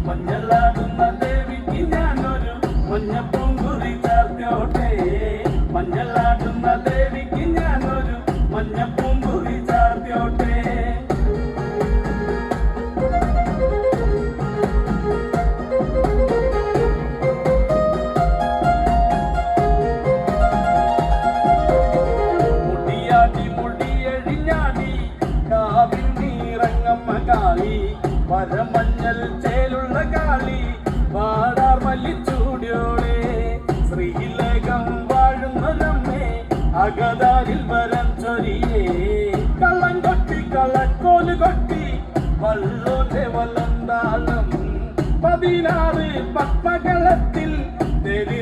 മഞ്ഞളാടുന്ന ദേവിക്ക് ഞാനൊരു മഞ്ഞപ്പൂങ്കുറി ചാർത്തോട്ടെ. മഞ്ഞളാടുന്ന ദേവിക്ക് ഞാനൊരു മഞ്ഞപ്പൂങ്കുറി ചാർത്തോട്ടെ. വരമഞ്ഞൽ ചേലുള്ള കാളി വാടാർ മല്ലിച്ചൂടിയോടെ ശ്രീലേഖം വാഴുന്നതമ്മേ അകതാരിൽ വരം ചൊരിയേ. കള്ളം കൊട്ടി കളക്കോല് കൊട്ടി വള്ളോന്റെ വല്ലന്താളം 16 പത്മകളത്തിൽ തെരി